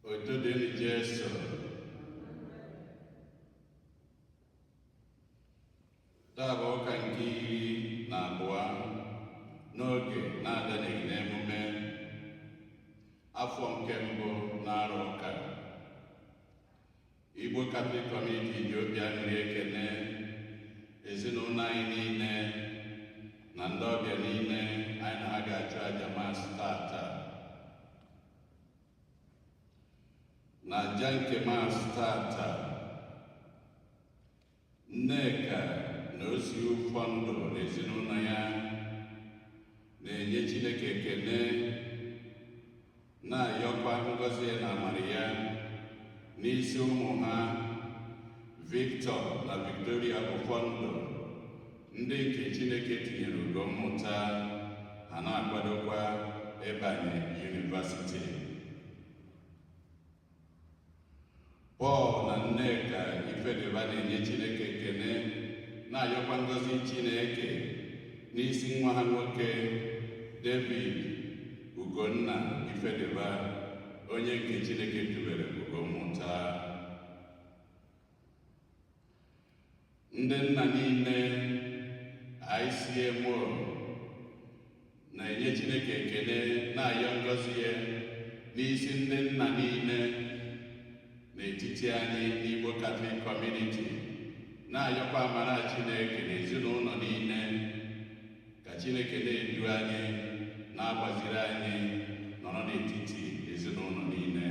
Otodeni Jesu. Taa bụ ụka nke iri na abụọ n'oge na-adịghị n'emume afọ nke mbụ n'arọ ụka. Igbo Catholic Community ji obi aṅụrị ekene ezinụlọ anyị niile na ndị ọbịa niile anyị na ha ga-achụ aja Maasị tata. Na aja nke Maasị tata, Nneka na osi ụfọdụ n'ezinụlọ ya na-enye Chineke ekene, na-ayọkwa ngọzi na amara ya n'isi ụmụ ha Victor na Victoria ụfọdụ, ndị nke Chineke tinyere ugo mmụta, ha na-akwadokwa ịbanye yunivasiti. Paul na Nneka Ifediba na-enye Chineke ekene, na-ayọkwa ngọzi Chineke n'isi nwa ha nwoke David Ugonna Ifediba, onye nke Chineke tubere ugo mmụta. Ndị nna niile ICMO na-enye Chineke ekene, na-ayọ ngọzi ya n'isi ndị nna niile n'etiti anyị n'Igbo Catholic Community, na-ayọkwa amara Chineke n'ezinụlọ niile, ka Chineke na-edu anyị, na-agbaziri anyị nọrọ n'etiti ezinụlọ niile.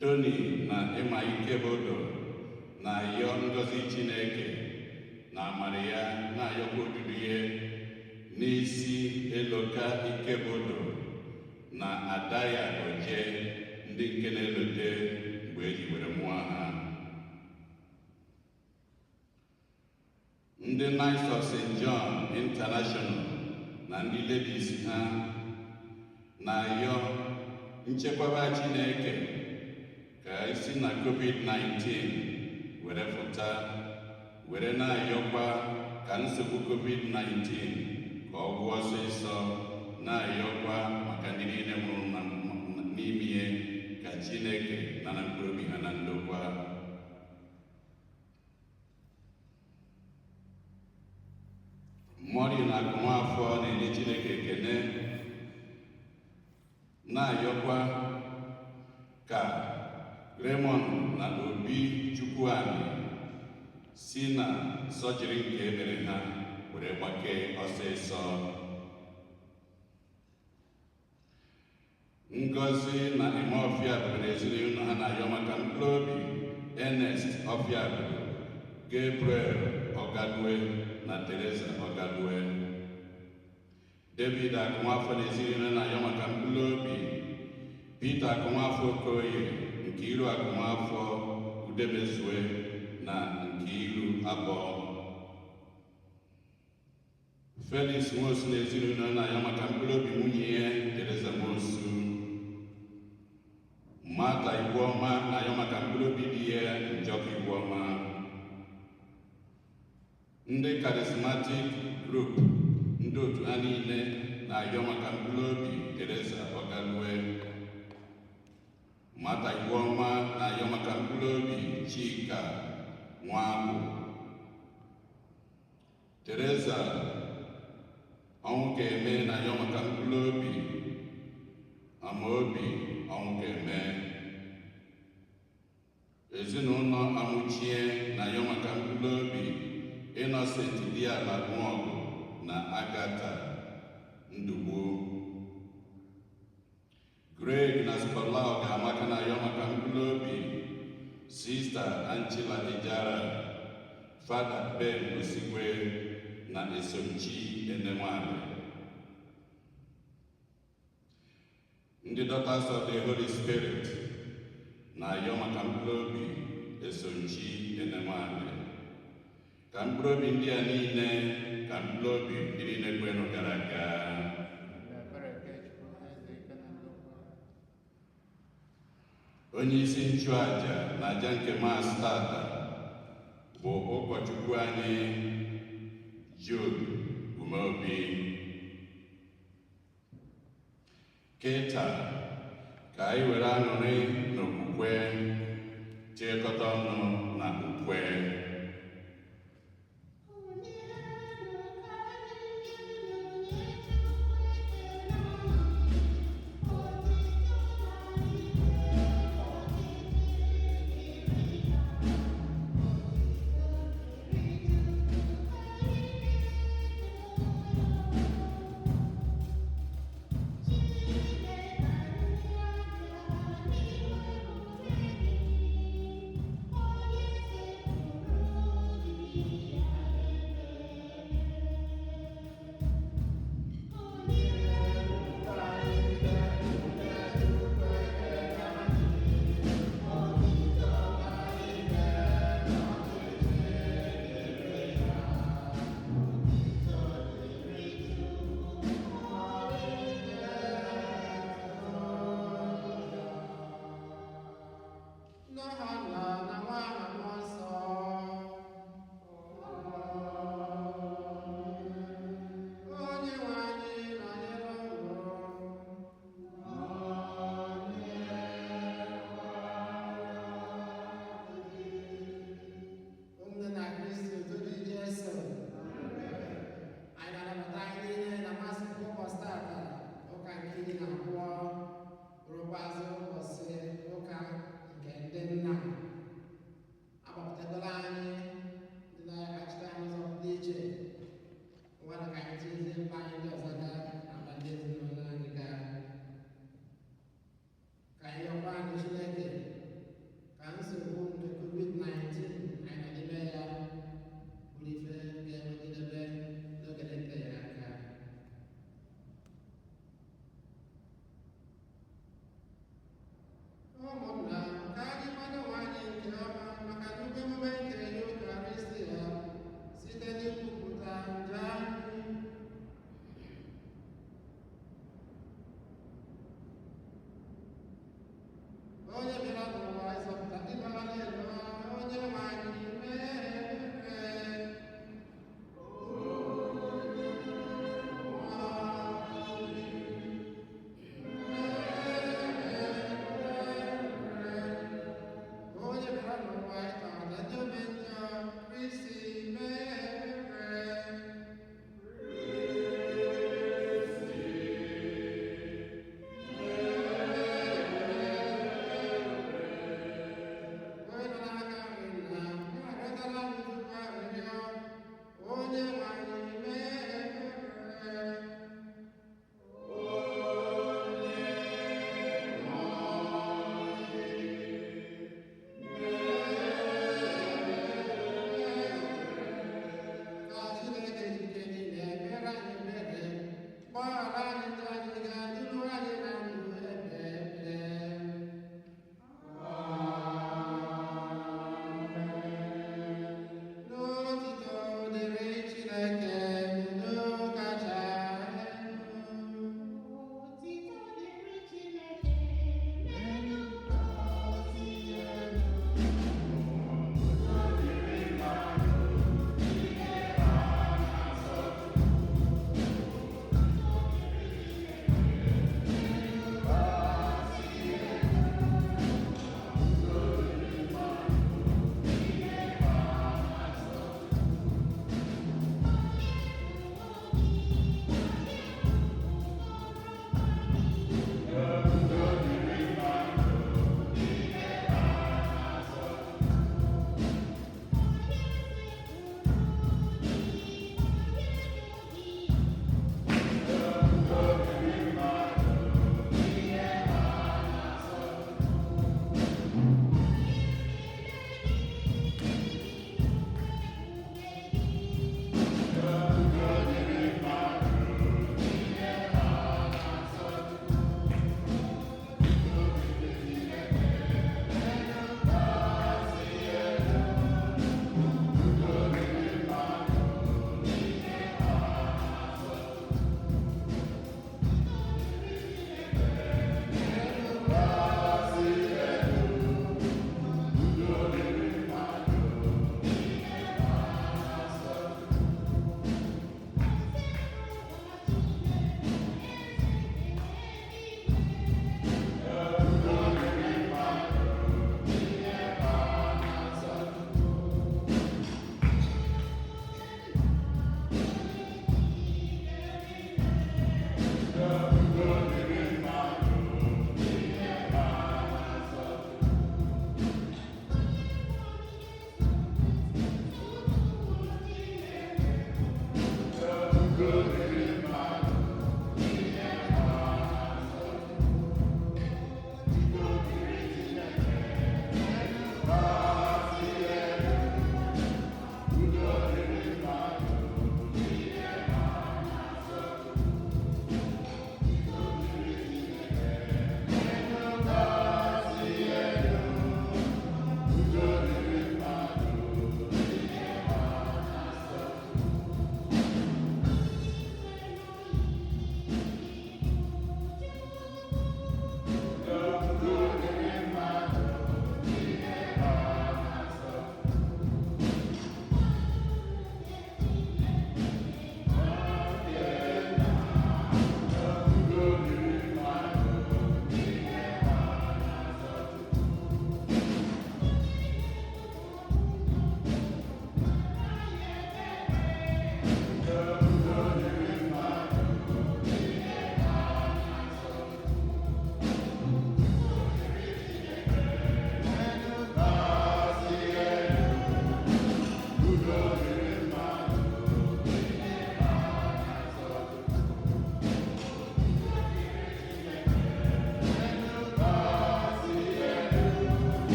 Tony na Ịma Ikebodo na-ayọ ngọzi Chineke na amara ya, na-ayọkwa odudu ya n'isi Eloka Ikebodo na ada ya Oje, ndị nke na-elote mgbe e jiwere mụọ ha. Ndị Knights of St. John International na ndị ladies ha na-ayọ nchekwaba Chineke ka isi na COVID-19 were pụta, were na-ayọkwa ka nsogbu COVID-19 ka ọ gwụọ ọsịsọ, na-ayọkwa maka ndị niile nwụrụ n'ime ya, ka Chineke nara mkpụrụ obi ha na ndokwa. Mmọrị na Akụnwafọ na-enye Chineke ekene, na-ayọkwa ka Raymond na Obi Chukwuani si na sọjiri nke emere ha were gbakee ọsịsọ. Ngọzi na Ime Ọfịagụrụ na ezinụlọ ha na-ayọ maka mkpụrụ obi Ernest Ọfịagụrụ, Gabriel Ọgadue na Teresa Ọgadue. David Akụnwafọ na ezinụlọ na-ayọ maka mkpụrụ obi Peter Akụnwafọ Okoye, Nkiru Akụnwafọ Udemezue na Nkiru Abọọ. Felix Nwosu na ezinụlọ na-ayọ maka mkpụrụ obi nwunye ya Teresa Nwosu. Martha Igweọma na-ayọ maka mkpụrụ obi di ya Njọkụ Igweọma. Ndị Charismatic Group, ndị otu ha niile na-ayọ maka mkpụrụ obi Teresa Ọgalue. Martha Igweọma na-ayọ maka mkpụrụ obi Chika Nwagwu. Teresa Ọnwụkeme na-ayọ maka mkpụrụ obi Amaobi Ọnwụkeme. Ezinụlọ Amụchie na-ayọ maka mkpụrụ obi Innocent Diala Nwọgụ na Agatha Ndugbo. Greg na Scholar Ọgamaka na-ayọ maka mkpụrụ obi Sister Angela Ejara, Father Ben Osigwe na Esomchi Enemwani. Ndị Daughters of the Holy Spirit na-ayọ maka mkpụrụ obi Esomchi Enemwani. Ka mkpụrụ obi ndị a niile, ka mkpụrụ obi ndị niile kwenụ gara aga. Onye isi nchụaja na aja nke Maasị tata bụ ụkọchukwu anyị Jude Umeobi. Kịta ka anyị were aṅụrị n'okwukwe chịkọta ọnụ na okwukwe.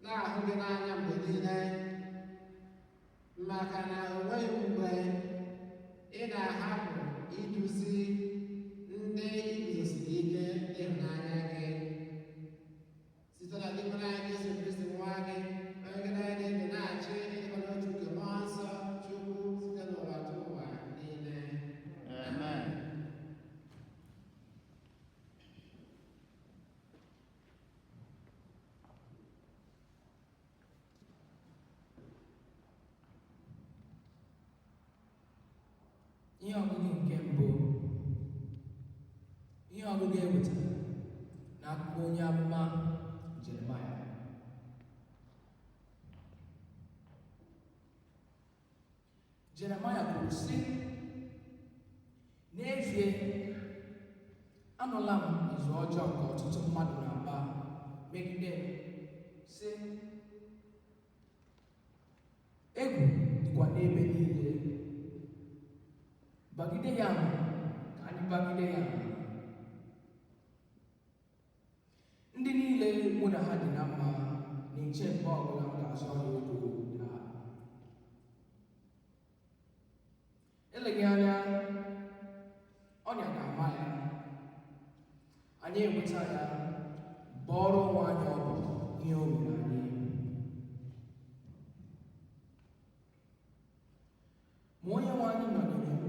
na-ahụ gị n'anya mgbe niile, maka na o nweghị mgbe ị na-ahapụ iduzi ndị iguzosiri ike ịhụnanya gị site na dịbara anyị Jesu Kristi nwa gị, onye gị na dị ndụ na-achị ịdịkwa n'otu nke mmụọ nsọ Chukwu site n'ụwa tupu ụwa niile. Amen. Ihe ọgụgụ nke mbụ, ihe ọgụgụ ewetara n'akwụkwọ onye amụma Jeremaya. Jeremaya kwuru sị, n'ezie anụla m izu ọjọọ nke ọtụtụ mmadụ na-akpa megide m, sị, egwu dịkwa n'ebe niile, bagide ya ka anyị bagide ya. Ndị niile mụ na ha dị na mma na-eche mgbe ọbụla m ga-azọ ya okwu na eleghị anya ọnya ga-ama ya, anyị enweta ya bọọrọ onwe anyị ọbụ ihe o mere anyị. Ma onye nwe anyị nọnyere m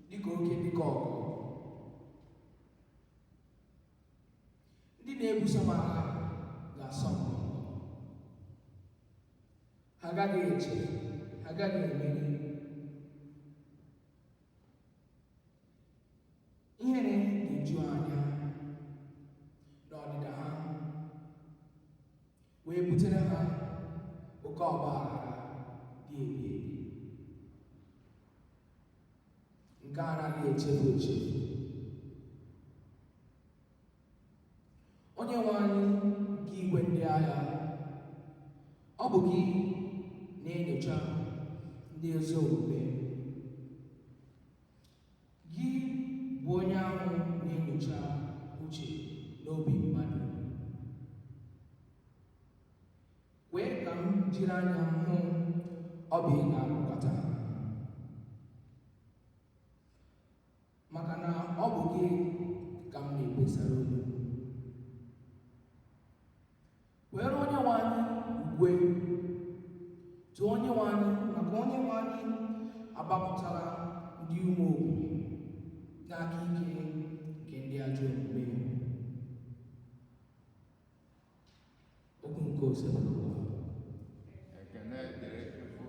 dịka oke dịka ọgụ. Ndị na-ebuso m agha ga-asọ m, ha agaghị eche, ha agaghị emeri. Ihere ga-eju anya n'ọdịda ha, wee butere ha oke ọgbaghara dị ebi ebi nke anaghị echefu echefu. Onye nwe anyị nke igwe ndị agha, ọ bụ gị na-enyocha ndị ezi omume. Gị bụ onye ahụ na-enyocha uche n'obi mmadụ. Wee ka m jiri anya m hụ ọbụ ị ga-akpọkọta, maka na ọ bụ gị ka m na-ekpesara olu. Were onye nwe anyị ugwe, tụọ onye nwe anyị, maka onye nwe anyị agbapụtara ndị ume ogbenye n'aka ike nke ndị ajọ omume. Okwu nke osebụrụ Ekene dịrị Chukwu.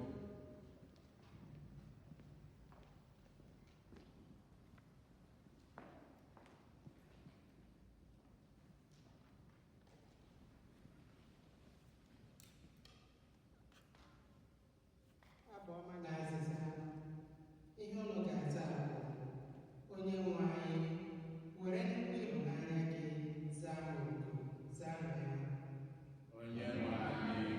Abụ ọma na azịza ihe ụlọ ga-aza bụ onye nwe anyị, were nnukwu ịhụnanya gị zaa m oku, zaa m ya. Onye nwe anyị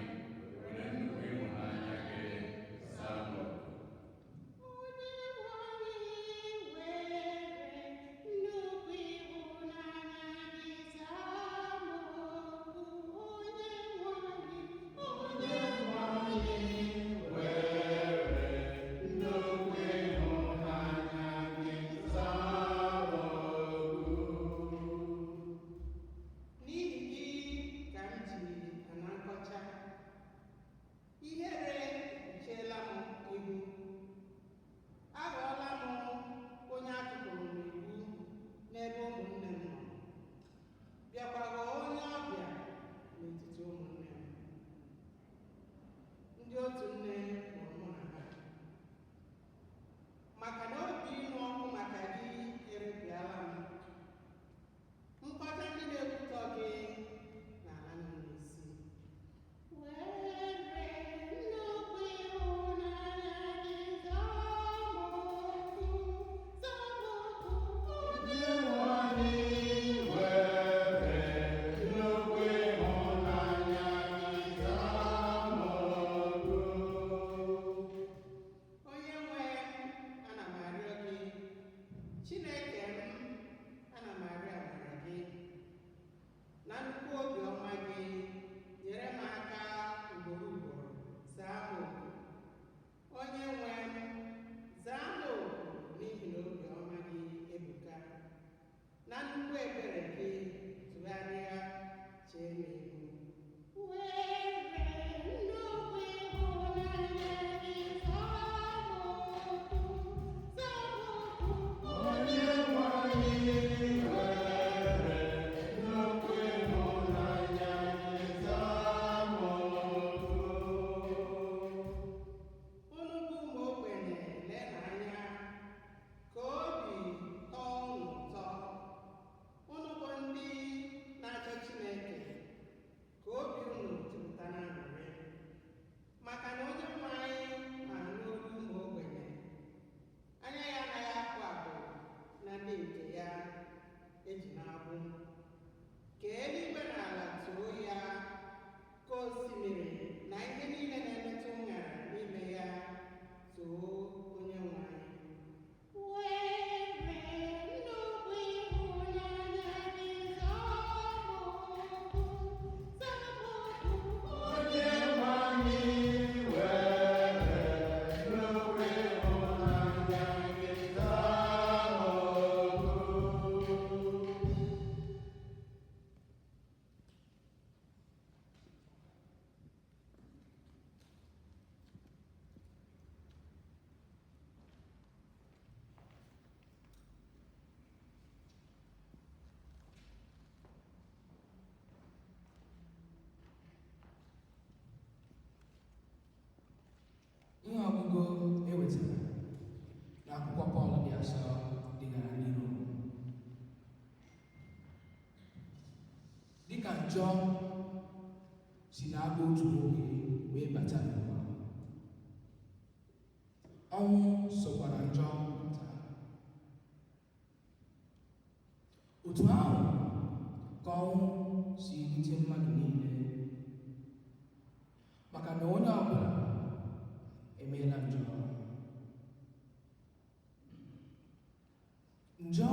n'aka otu nwoke wee bata n'ụwa. Ọnwụ sokwara njọ pụta. Otu ahụ ka ọnwụ si erute mmadụ niile, maka na onye ọbụla emeela njọ. Njọ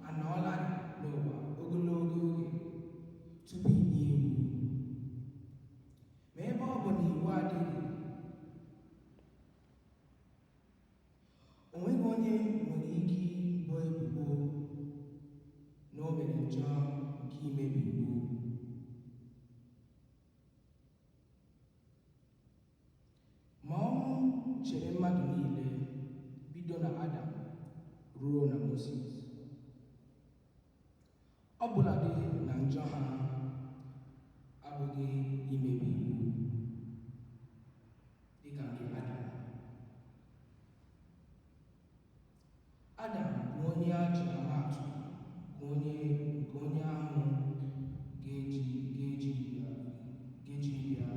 anọọla n'ụwa ogologo oge tupu inye iwu. Ma ebe ọ bụ na iwu adịghị, o nweghị onye nwere ike ibo ebubo na o mere njọ nke imebi iwu. Ma ọnwụ chere mmadụ niile, bido na Adam ruo na Moses. Ọbụladị na njọ ha abụghị imebi iwu dịka nke Adam. Adam bụ onye a ji amatụ nke onye ahụ ga-eji bịa.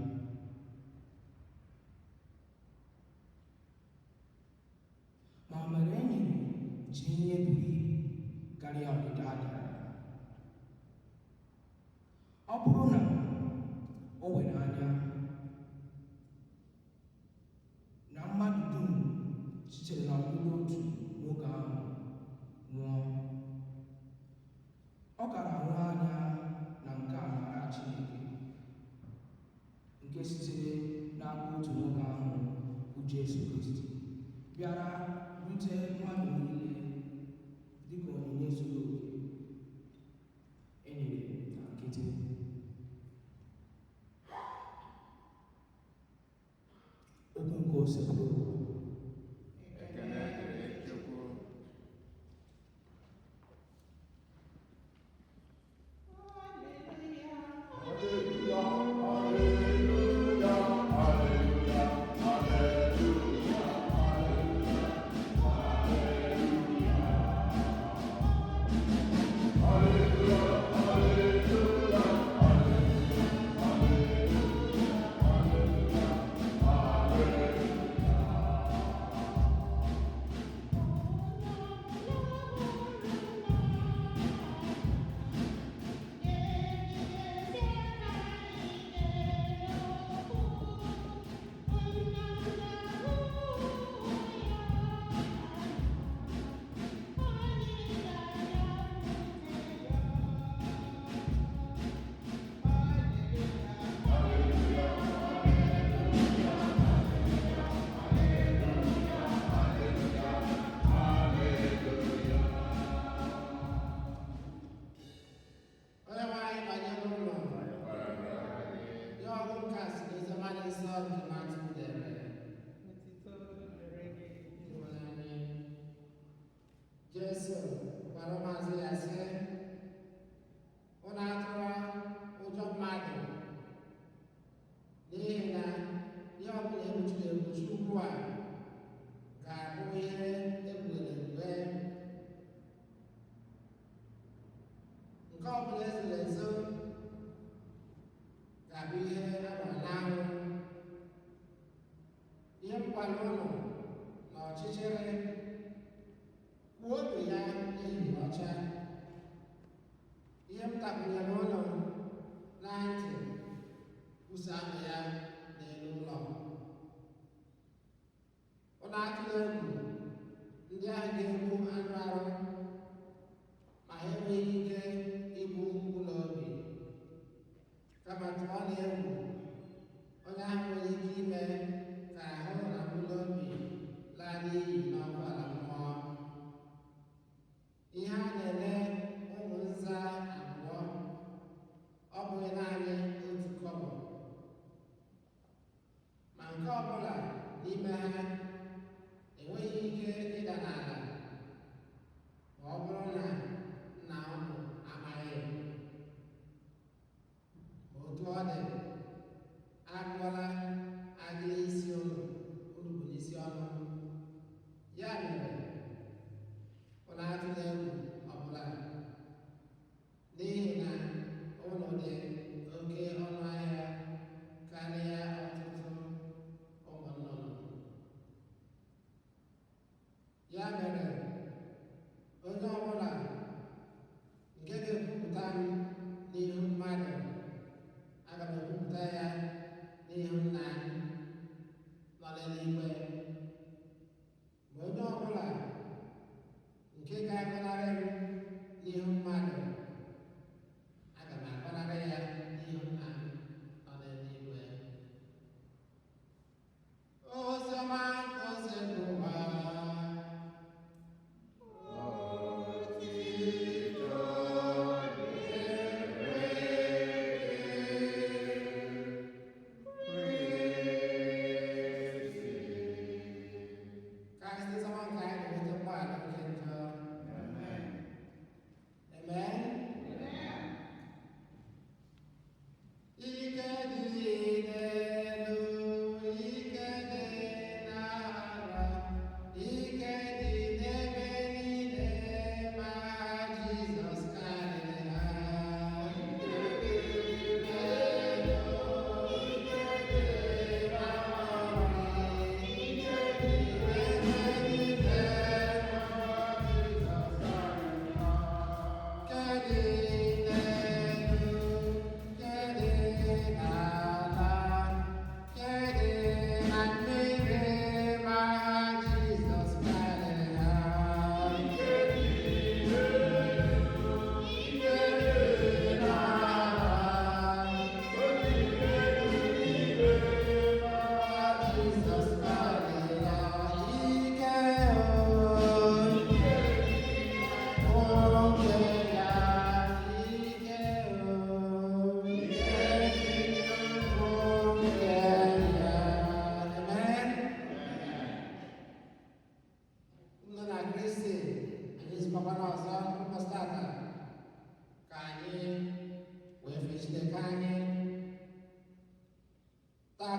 Ma mere e nyere ji ihe buru ibu karịa ọdịda Adam. Ọ bụrụ na o were anya na mmadụ dum sitere n'ọlụlụ otu nwoke ahụ nwụọ, ọ kara ahụ anya na nke amara Chineke nke sitere n'aka otu nwoke ahụ bụ Jesu Kristi bịara rute mmadụ niile dịka onyinye zuru oke e nyere na nkịtị. Okwu nke osebụrụ Ekele dịrị Chukwu. Jesu gwara ụmụazụ ya sị, unu atụla ụjọ mmadụ, n'ihi na ihe ọbụla ekpuchiri ekpuchi ugbu a ga-abụ ihe egbughere egbuge. Nke ọbụla ezoro ezo ga-abụ ihe agbara n'anwụ. Ihe mkpali ụlọ na ọchịchịrị kwuo obi ya ehihie ọcha. Ihe m takwunyere ụlọ na ntị kwusa ahụ ya n'elu ụlọ. Ụlọ atụla egwu ndị ahụ ga-egbu anụ arụ ma ha enweghị ike igbu ụlọ obi, kama tụọ na egwu onye ahụ nwere ike ime ka ahụ na ụlọ obi laa n'iyi n'ọkụ ala mmụọ. Ihe a na-ele ụmụ nza abụọ ọ bụghị naanị otu kọbọ, ma nke ọbụla n'ime ha enweghị ike ịda n'ala ma ọ bụrụ na nna ụmụ amaghị. Otu ọ dị, agụọla agịrị isi unu bụ n'isi ọnụ.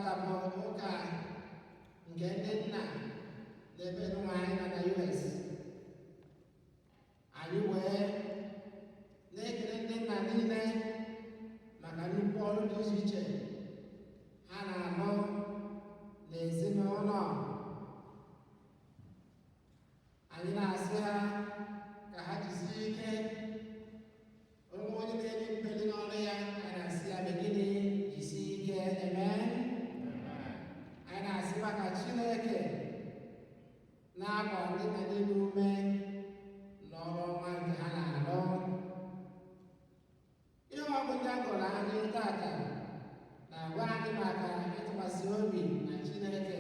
tata bụ ụka nke ndị nna n'ebe nwa anyị nọ na US. Anyị wee na-ekele ndị nna niile maka nnukwu ọrụ dị iche iche ha na-alụ n'ezinụlọ. Anyị na-asị ha ka ha jisie ike. Onwe onye na-eli mbeli n'ọrụ ya, anyị na-asị ya begịnị jisie ike. Amen. Anyị na-asị maka Chineke na-agba ndị nna niile ume n'ọrụ ọma nke ha na-alụ. Ihe ọ bụ ndị a gụrụ anyị tata na-agwa anyị maka ịtụkwasị obi na Chineke.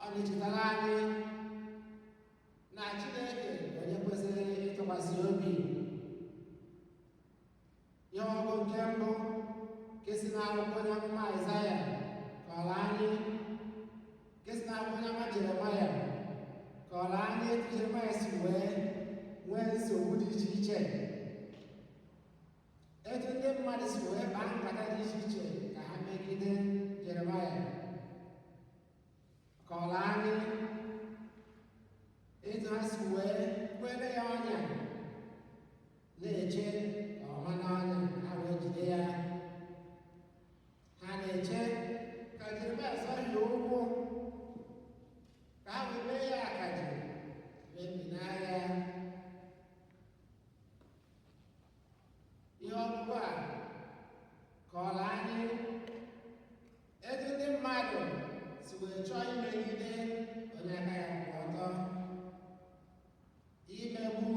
Ọ na-echetara anyị na Chineke bụ onye kwesịrị ịtụkwasị obi. Ihe ọgụ nke mbụ nke si n'akwụkwọ onye amụma Aịzaya kọrọ anyị, nke si n'akwụkwọ onye amụma Jeremaya kọrọ anyị etu Jeremaya si wee nwee nsogbu dị iche iche, etu ndị mmadụ si wee kpaa nkata dị iche iche ka ha megide Jeremaya. Kọrọ anyị etu ha si wee kwere ya ọnya, na-eche ka ọma n'ọnya ha wee jide ya. Ha na-eche ka Jeremaya zọhie ụkwụ ka ha wee mee ya akaje wee binaa ya. Ihe ọgụgụ a kọrọ anyị etu ndị mmadụ si wee chọọ imegide onye aka ya kwụ ọtọ, imegbu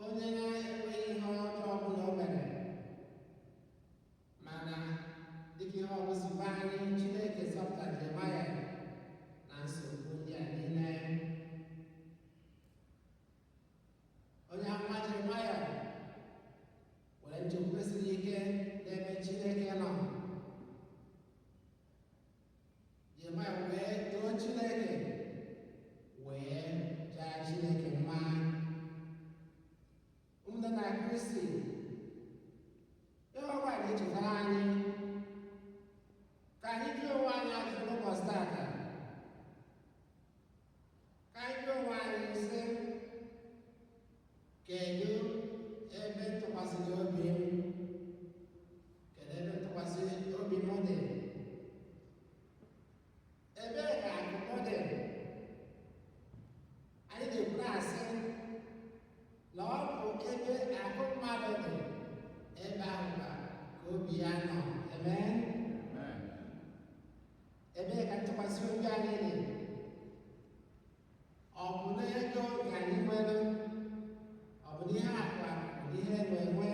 onye na-enweghị ihe ọjọọ ọbụla o mere. Mana dịka ihe ọgụ si gwa anyị, Chineke zọpụtara Jeremaya na nsogbu ndị a niile. Onye amụma Jeremaya were nchegbu kwesịrị ike n'ebe Chineke nọ. Jeremaya wee too Chineke, wee jaa Chineke mma. Ụmụnne na Kristi, ihe ọgwa na-echetara anyị ka anyị jụọ onwe anyị ajụjụ n'ụbọchị tata. Ka anyị jụọ onwe anyị sị, kedu ebe ntụkwasịrị obi m? Kedu ebe ntụkwasịrị obi m dị? Ebee ka akụ m dị? Anyị na-ekwu na-asị na ọ bụ ebe akụ mmadụ dị, ebe ahụ ka obi ya nọ. Amen. Ebee ka ntụkwasị obi anyị dị? Ọ bụ n'ego nke anyị nwere? Ọ bụ n'ihe akụ akụ, n'ihe enwe enwe?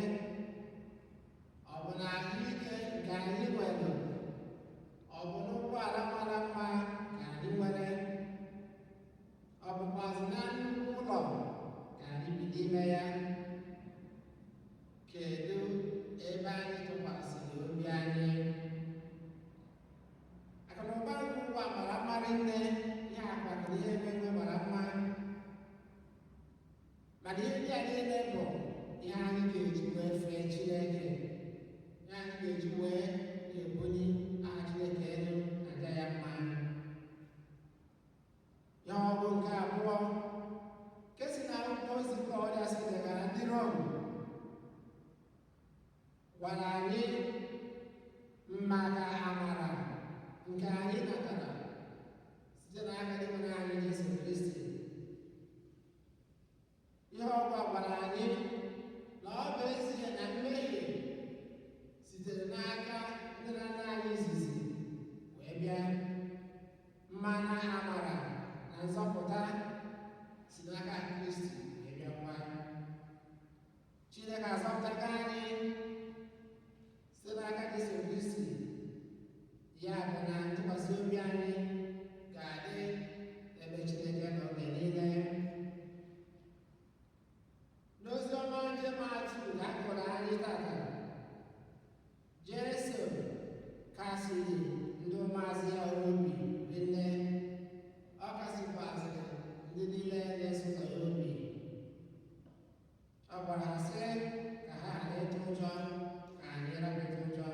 Ọ bụ na ahụike nke anyị nwere? Ọ bụ n'ụgbọala mara mma ka anyị nwere? Ọ bụkwazị na nnukwu ụlọ ka anyị bi n'ime ya? Kedu ebe anyị tụkwasịrị obi anyị? Akụnụba nke ụwa mara mma nne, ihe akụ akụ na ihe enwe enwe mara mma. Mana ihe ndị a niile bụ ihe anyị ga-eji wee fee Chineke, ihe anyị ga-eji wee na-ebunyi aha Chineke elu, aja ya mma. Ihe ọgụ nke abụọ nke si na akwụkwọ ozi Pọl si degara ndị Rom gwara anyị maka amara nke anyị natara site n'aka dị nwere anyị Jesu Kristi. Ihe ọgwa gwara anyị na ọ bụ ezie na mmehie sitere n'aka ndị nna anyị izizi wee bịa, mana amara na nzọpụta si n'aka Kristi wee bịa nwa. Chineke azọpụtaga anyị site n'aka Jesu Kristi. Ya bụ na ntụkwasị obi anyị ga-adị ebe Chineke nọ mgbe niile. N'ozi ọma nke Matiu ka a gụrụ anyị tata, Jesu kasiri ndị ụmụazụ ya obi rinne. Ọ kasịkwazịrị ndị niile na-eso ụzọ ya obi. Ọ gwara ha sị ka ha ghara ịtụ ụjọ, ka anyị rapụta ụjọ.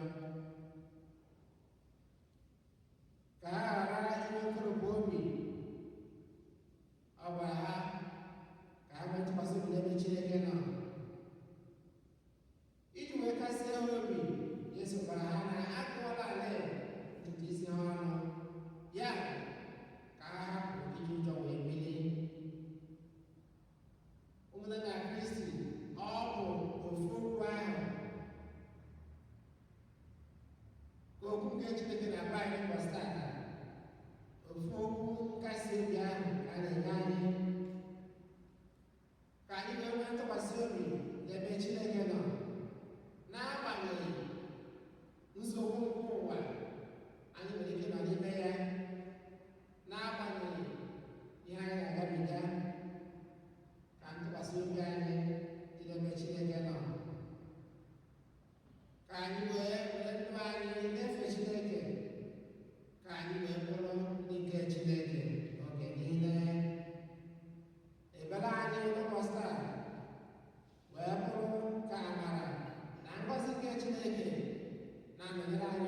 ka okwu nke Chineke na-agba anyị ụbọchị tata, ofu okwu nkasi obi ahụ ka a na-enye anyị ka anyị wee nwee ntụkwasị obi n'ebe Chineke nọ, n'agbanyeghị nsogbu nke ụwa anyị nwere ike nọ n'ime ya, n'agbanyeghị ihe anyị na-agabiga, ka ntụkwasị obi anyị dị n'ebe Chineke nọ, ka anyị wee were ndụ anyị na-efe Chineke, ka anyị wee bụrụ ndị nke Chineke oge niile. Ebere anyị n'ụbọchị taa wee bụrụ ka amara na ngọzi nke Chineke na-anọnyere anyị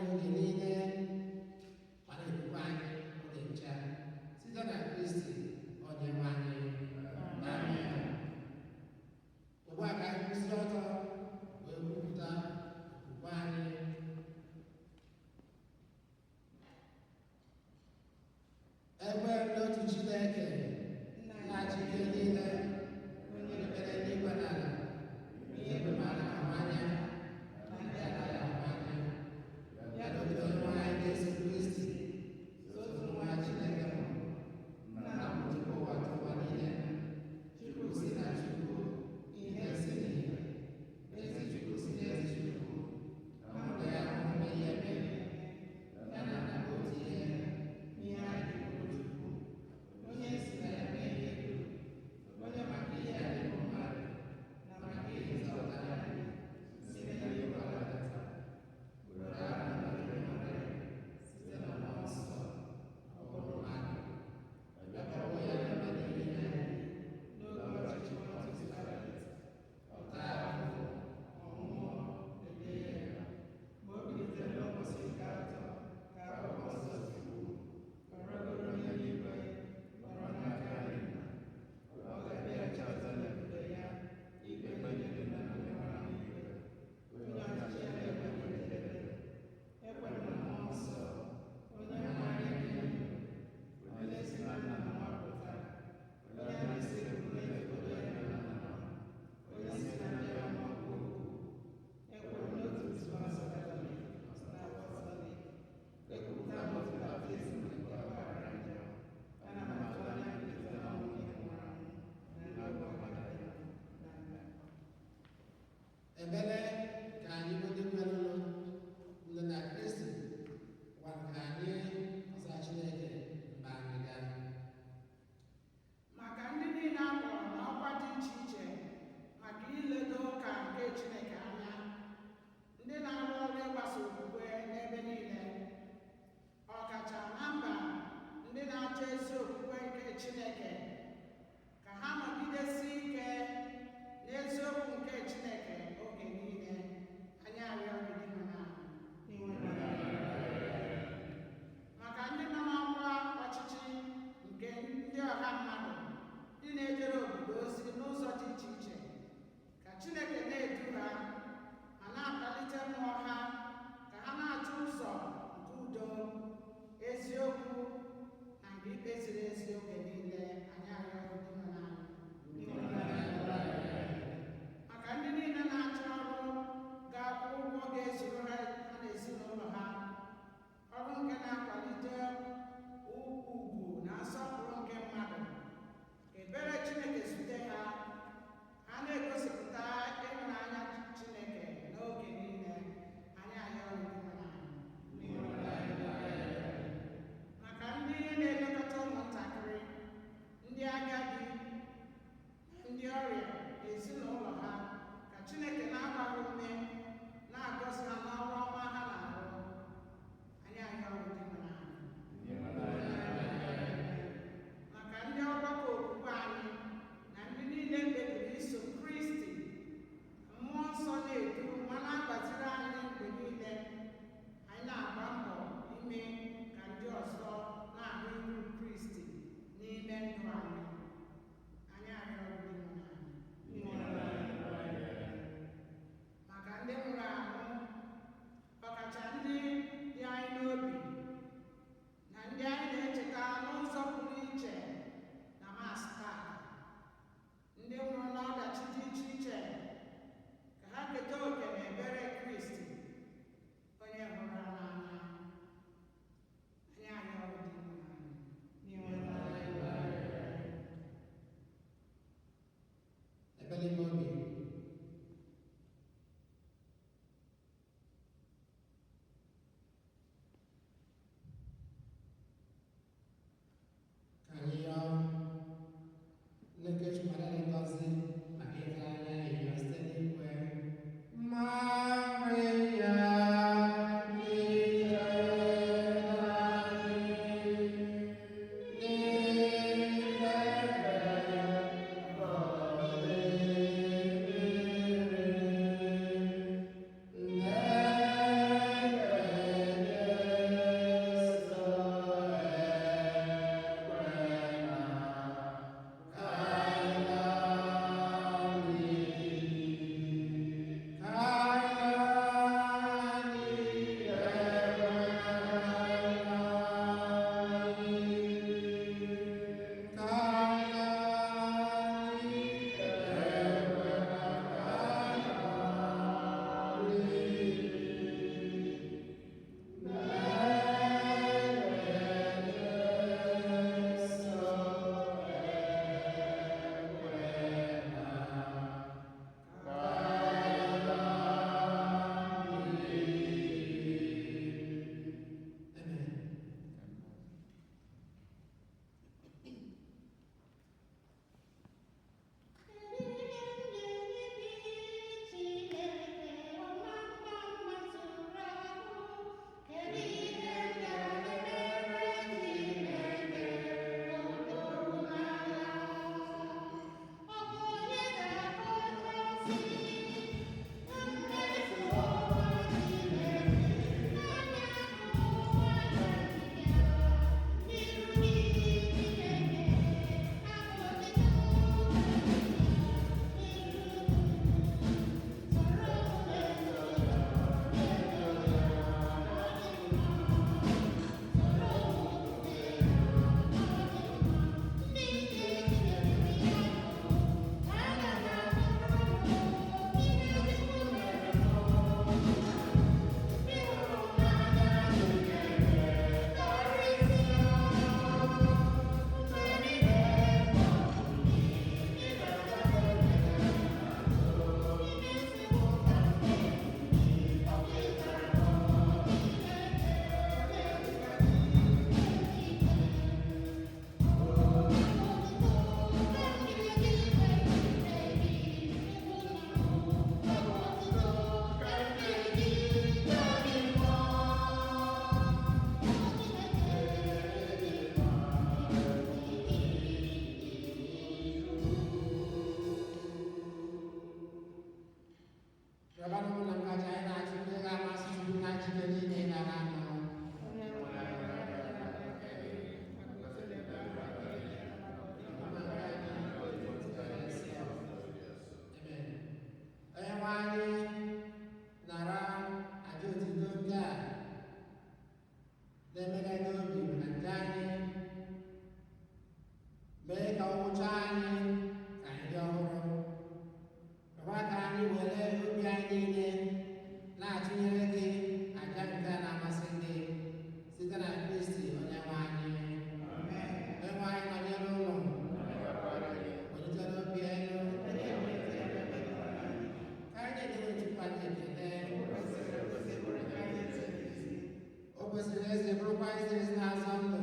bụrụkwa ezi ezi na-azọ ndụ.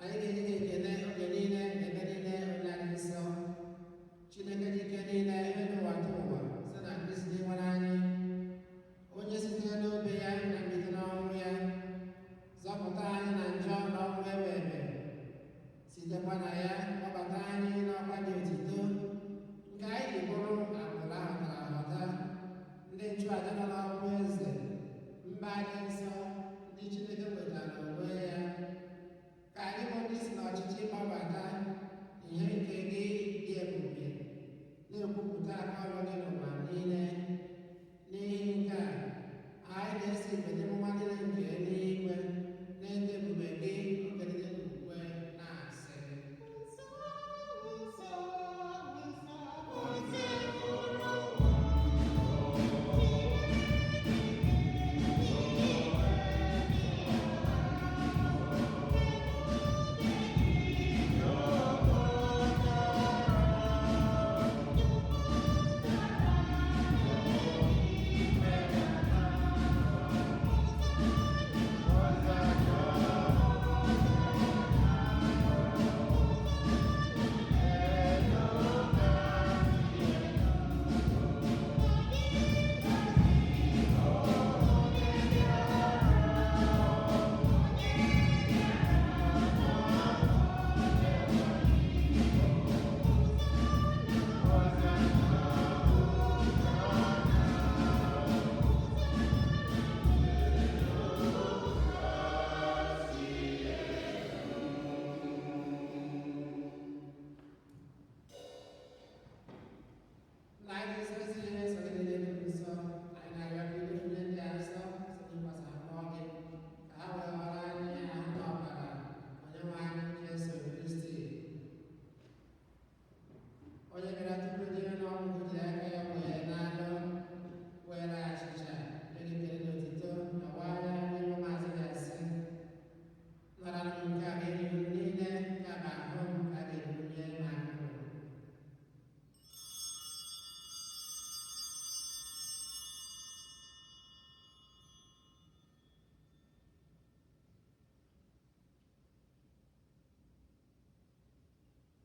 Anyị ga-enye gị ekele oge niile na ebe niile onye anyị nsọ. Chineke dị ike niile ebe n'ụwa ta ụwa site na Kristi nwere anyị, onye sitere n'obe ya na mbido n'ọnwụ ya zọpụta anyị na njọ na ọnwụ ebe ebe, sitekwa na ya kpọbata anyị n'ọkwa dị otito nke anyị ji bụrụ agbụrụ ahụtara ahụta, ndị nchụaja nọ n'ọkpụ eze, mba dị nsọ, ndị Chineke wetara onwe ya, ka anyị bụ ndị si n'ọchịchị gbabata ihe nke gị dị ebube, na-ekwupụta ọrụ gị n'ụwa niile. N'ihi nke a, anyị na-esi ikpete mmadụ nke eluigwe na-ede ebube gị ogelide n'okwukwe na-asị: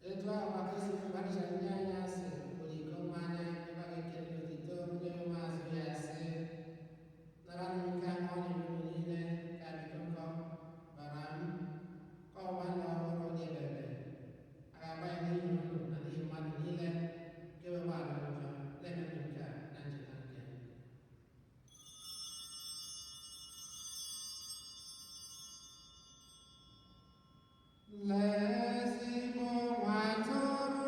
etu ahụ maka isi mmadụ ndị anya asị bụrụ iko mmanya ebe a ga-ekele n'otito onye ụmụazụ ya asị: nara m nke ahụ ọ na-eru niile ka biko nkọ bara m ka ọgba ndụ ọhụrụ dị ebebe a ga-agba ya n'ihi unu na n'ihi mmadụ niile nke wegbara ụjọ na-emebi nke a na ncheta nke m. L'ezigbo nwa atụrụ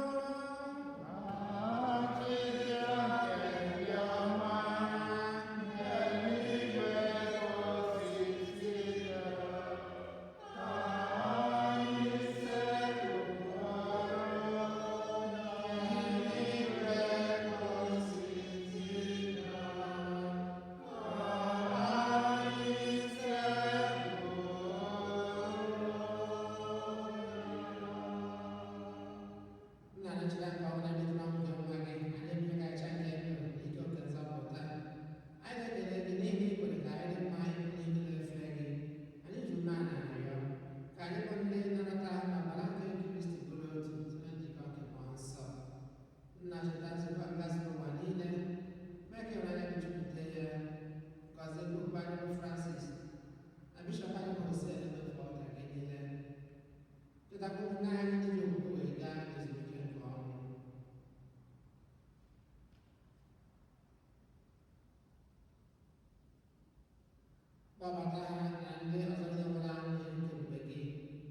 kpọbata ha na ndị ọzọ ndị nwere ahụ ihe nke ebube gị,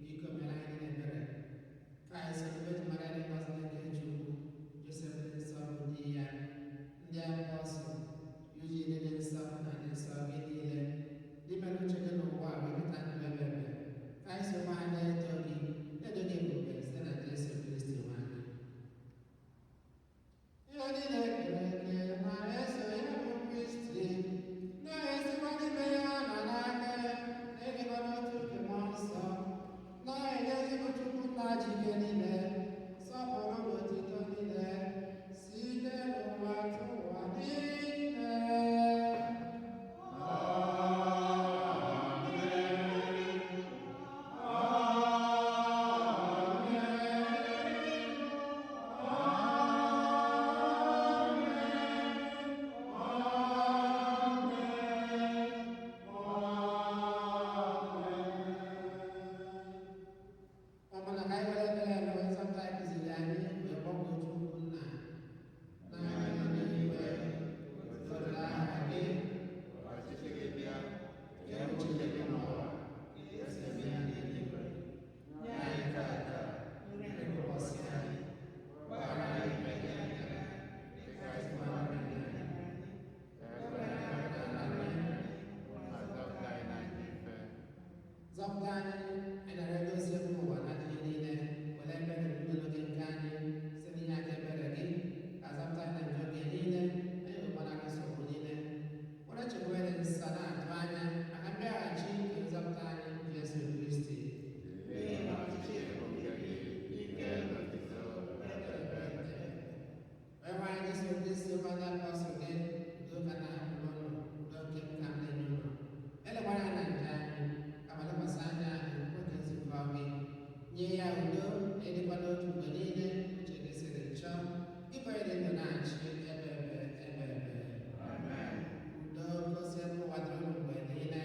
biko mere anyị ebere ka anyị soro ebe mara dị ngọzi nke Chukwu, Josef dị nsọ bụ di ya, ndị apọstọl, Yuji dị nsọ na ndị nsọ gị niile, ndị mere uche gị n'ụwa wepụta ndụ ebe ebe, ka anyị soro ha na-eto gị ebube zọpụta anyị ịnara edozi ebe ụwa na ihe niile were ebere n'udo gị nke anyị site n'inye aka ebere gị ka zọpụta anyị na njọ gị niile anyị wekwara gị nsogbu niile were chekwere nsa na-atụ anya maka mbịaghachi nke nzọpụta anyị Jesu Kristi. Onyenwe anyị Jesu Kristi ọkwa ndị apọstọl gị udo ka na-ahapụ n'ụlọ udo nke m ka m na-enye ụlọ elekwara anya na nje anyị kama lekwasị anya n'okwukwe nke nzukọ gị nye ya udo na-edịkwa n'otu mgbe niile uche gị siri chọọ ịkọ ya dị ndụ na-achị ebe udo gosi ebe ụwa dịrị mgbe niile.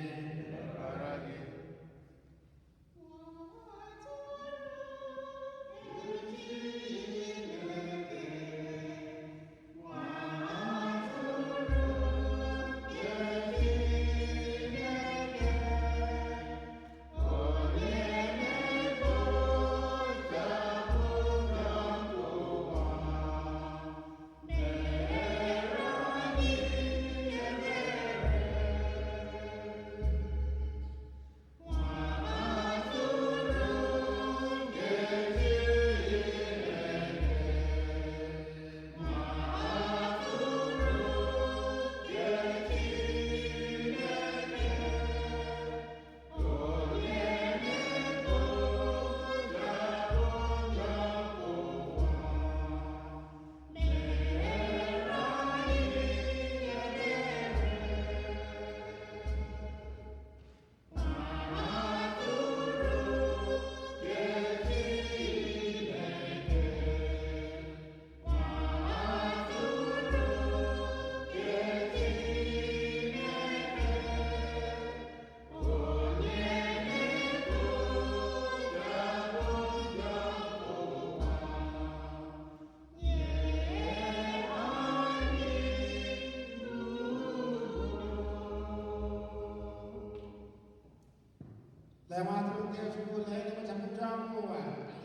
Lewat rupiah syukur lain macam jamu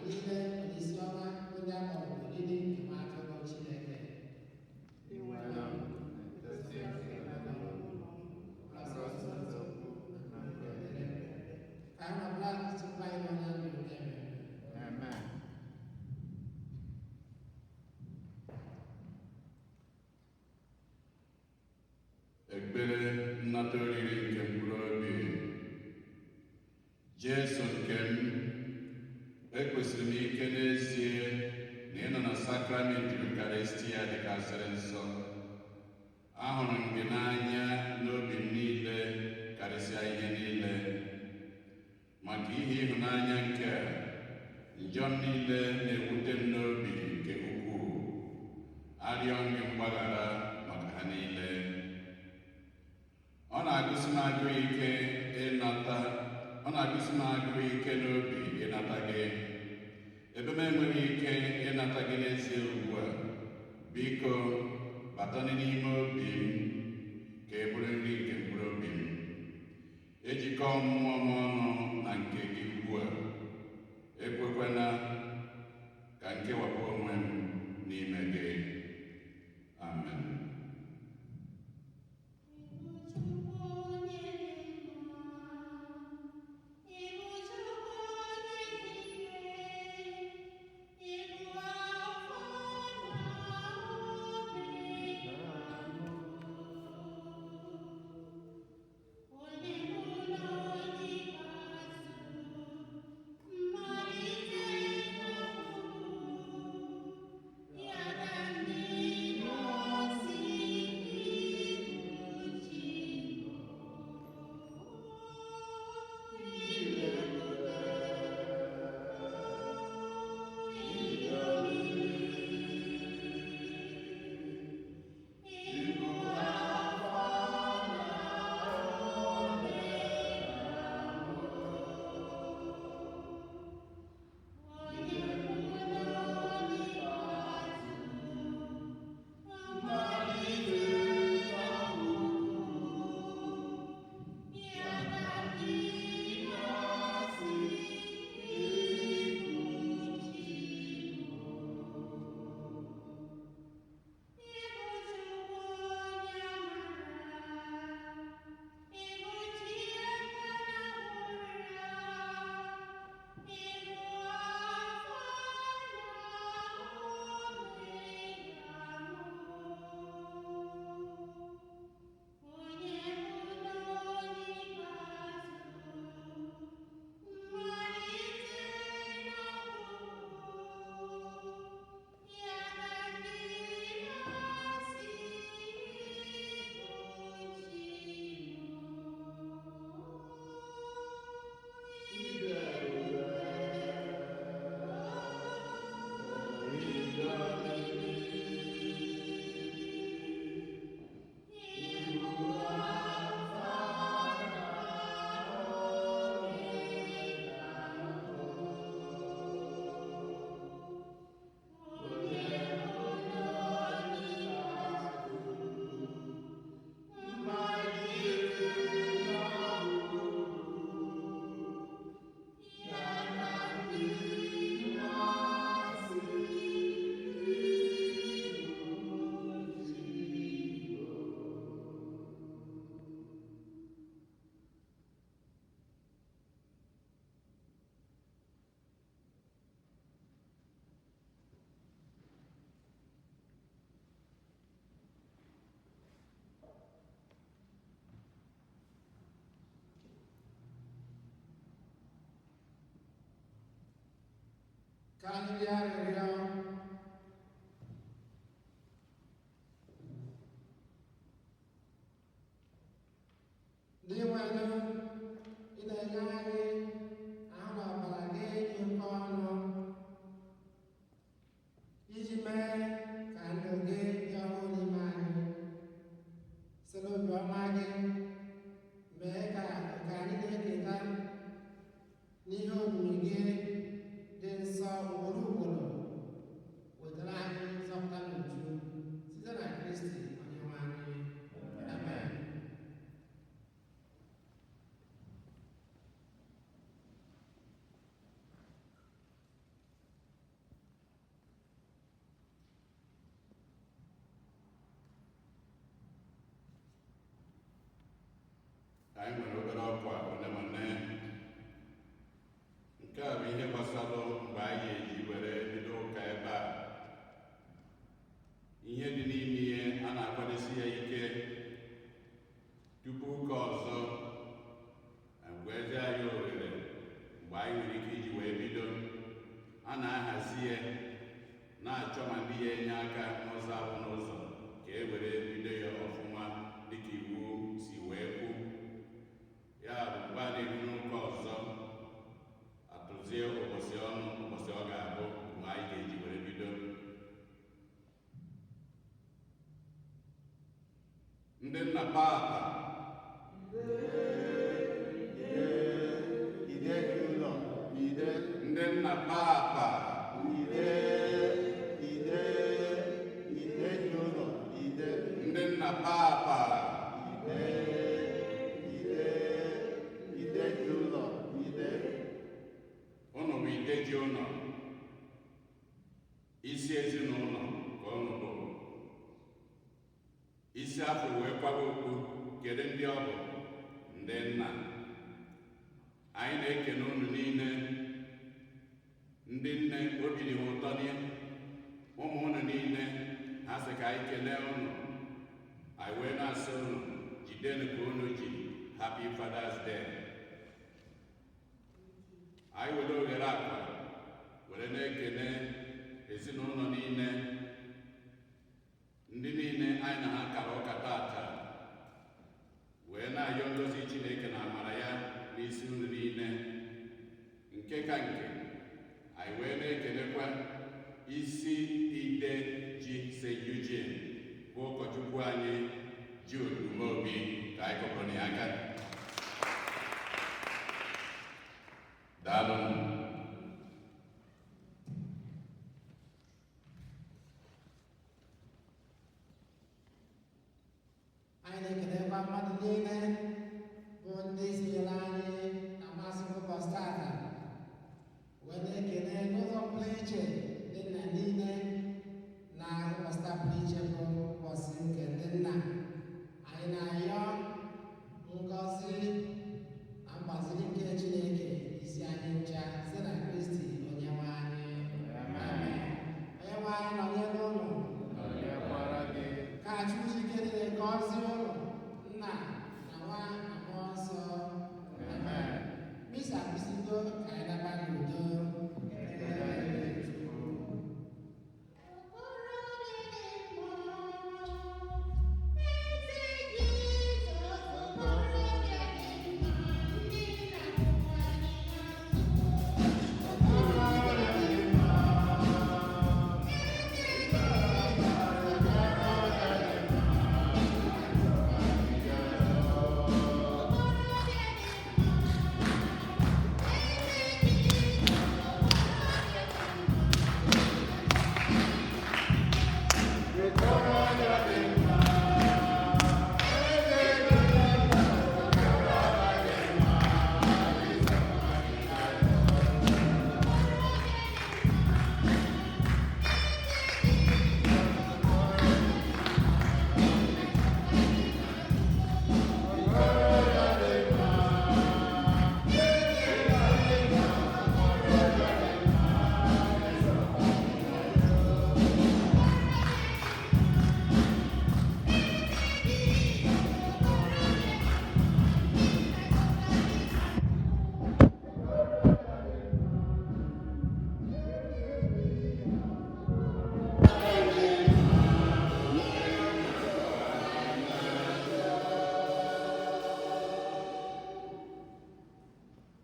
ini le isiona punya mau ini macam mau cinta karena belas supaya mana dunia. Amen. Ekpere nnata oriri nke mkpụrụ obi Jesu nke m, ekwesịrị m ike n'ezie na ịnọ na sakramenti Eucharistia dịgasịrị nsọ. Ahụrụ m gị n'anya n'obi m niile karịsịa ihe niile. Maka ihe ịhụnanya nke a, njọ m niile na-ewute m n'obi nke ukwuu. Arịọ m gị mgbaghara maka ha niile. Ọ na-agụsi m agụụ ike n'obi ịnata gị. Ebe m enweghị ike ịnata gị n'ezie ugbu a, biko bata n'ime obi m ka e bụrụ nri nke mkpụrụ obi m. Ejikọ mmụọ m ọnụ na nke gị ugbu a. Ekwekwana ka nkewapụ onwe m n'ime gị. Amen. Yeah. ka anyị rịọ arịrịọ. Ndị nwere ị na-enye anyị ahụ na ọbara gị dị oke ọnụ iji mee ka ndụ gị dị ọhụrụ n'ime anyị. Si n'obiọma gị mee ka nke anyị na-eketa n'ihe omimi gị dị nsọ ugboro ugboro wetara anyị nzọpụta n'uju site na Kristi Onyenwe anyị. Amen. Anyị nwere obere ọkwa one ma one. Nke a bụ ihe gbasara mgbe anyị ga-eji were bido ụka ebe a. Ihe dị n'ime ihe a na-akwadosi ya ike tupu ụka ọzọ egwezi anyị ohere mgbe anyị nwere ike iji wee bido. A na-ahazi ya na-achọ ma ndị ya enye aka n'ụzọ abụ n'ụzọ ka e were bido ya ọfụma dịka iwu si wee kwu. Ya bụ mgbe a na-eru n'ụka ọzọ atụzie ụbọchị ọnụ ụbọchị ọ ga-abụ mgbe anyị ga-eji were bido. Ndị nna papa ndị nna papa ndị nna papa ụnụ bụ ideji ụlọ, isi ezinụlọ ka ụnụ bụ. Isi afọ wee kwaba okpu, kedu ndị ọ bụ? Ndị nna. Anyị na-ekene ụnụ niile. Ndị nne obi dị ha ụtọ nye ụmụ ụnụ niile, ha sị ka anyị kelee ụnụ. Anyị wee na-asị ụnụ jidenu ka ụnụ ji Happy Father's Day. Anyị were ohere akwa were na-ekene ezinụlọ niile, ndị niile anyị na ha kara ụka tata, wee na-ayọ ngozi Chineke na amara ya n'isi unu niile. Nke ka nke anyị wee na-ekenekwa isi ide ji St. Eugene bụ ụkọchukwu anyị Jude Umeobi ka anyị kọpụrụ ya aka.